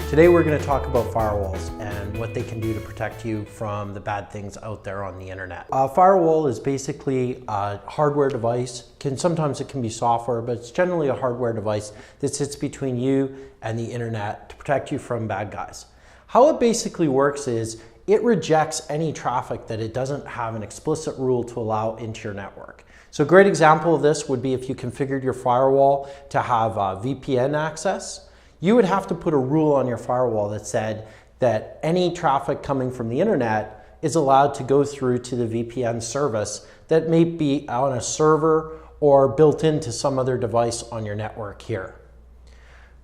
Today we're going to talk about firewalls and what they can do to protect you from the bad things out there on the internet. A firewall is basically a hardware device. Sometimes it can be software, but it's generally a hardware device that sits between you and the internet to protect you from bad guys. How it basically works is it rejects any traffic that it doesn't have an explicit rule to allow into your network. So a great example of this would be if you configured your firewall to have VPN access. You would have to put a rule on your firewall that said that any traffic coming from the internet is allowed to go through to the VPN service that may be on a server or built into some other device on your network here.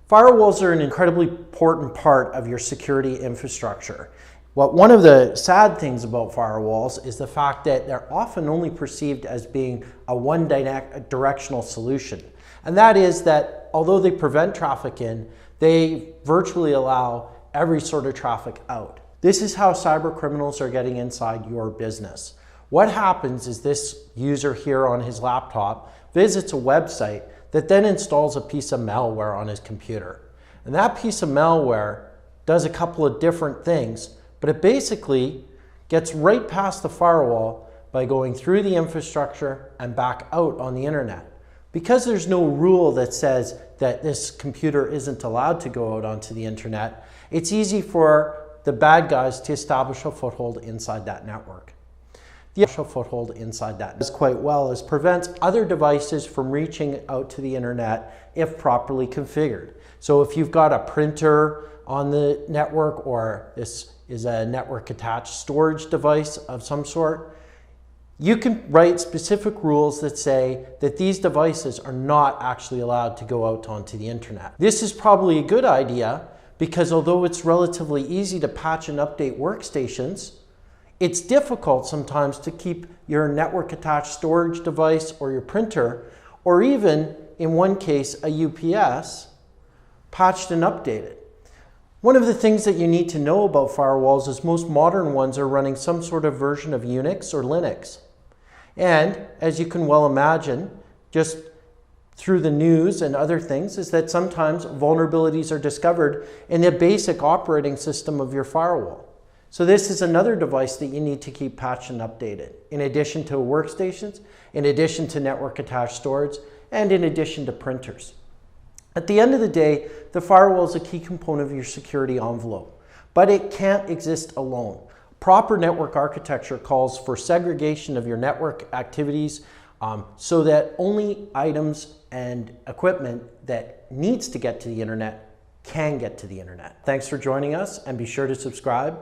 Firewalls are an incredibly important part of your security infrastructure. One of the sad things about firewalls is the fact that they're often only perceived as being a one-directional solution. And that is that although they prevent traffic in, they virtually allow every sort of traffic out. This is how cyber criminals are getting inside your business. What happens is this user here on his laptop visits a website that then installs a piece of malware on his computer. And that piece of malware does a couple of different things, but it basically gets right past the firewall by going through the infrastructure and back out on the internet. Because there's no rule that says that this computer isn't allowed to go out onto the internet, it's easy for the bad guys to establish a foothold inside that network. The foothold inside that does quite well is prevents other devices from reaching out to the internet if properly configured. So if you've got a printer on the network, or this is a network attached storage device of some sort, you can write specific rules that say that these devices are not actually allowed to go out onto the internet. This is probably a good idea because although it's relatively easy to patch and update workstations, it's difficult sometimes to keep your network attached storage device or your printer, or even in one case a UPS, patched and updated. One of the things that you need to know about firewalls is most modern ones are running some sort of version of Unix or Linux. And as you can well imagine, just through the news and other things, is that sometimes vulnerabilities are discovered in the basic operating system of your firewall. So this is another device that you need to keep patched and updated, in addition to workstations, in addition to network attached storage, and in addition to printers. At the end of the day, the firewall is a key component of your security envelope, but it can't exist alone. Proper network architecture calls for segregation of your network activities so that only items and equipment that needs to get to the internet can get to the internet. Thanks for joining us, and be sure to subscribe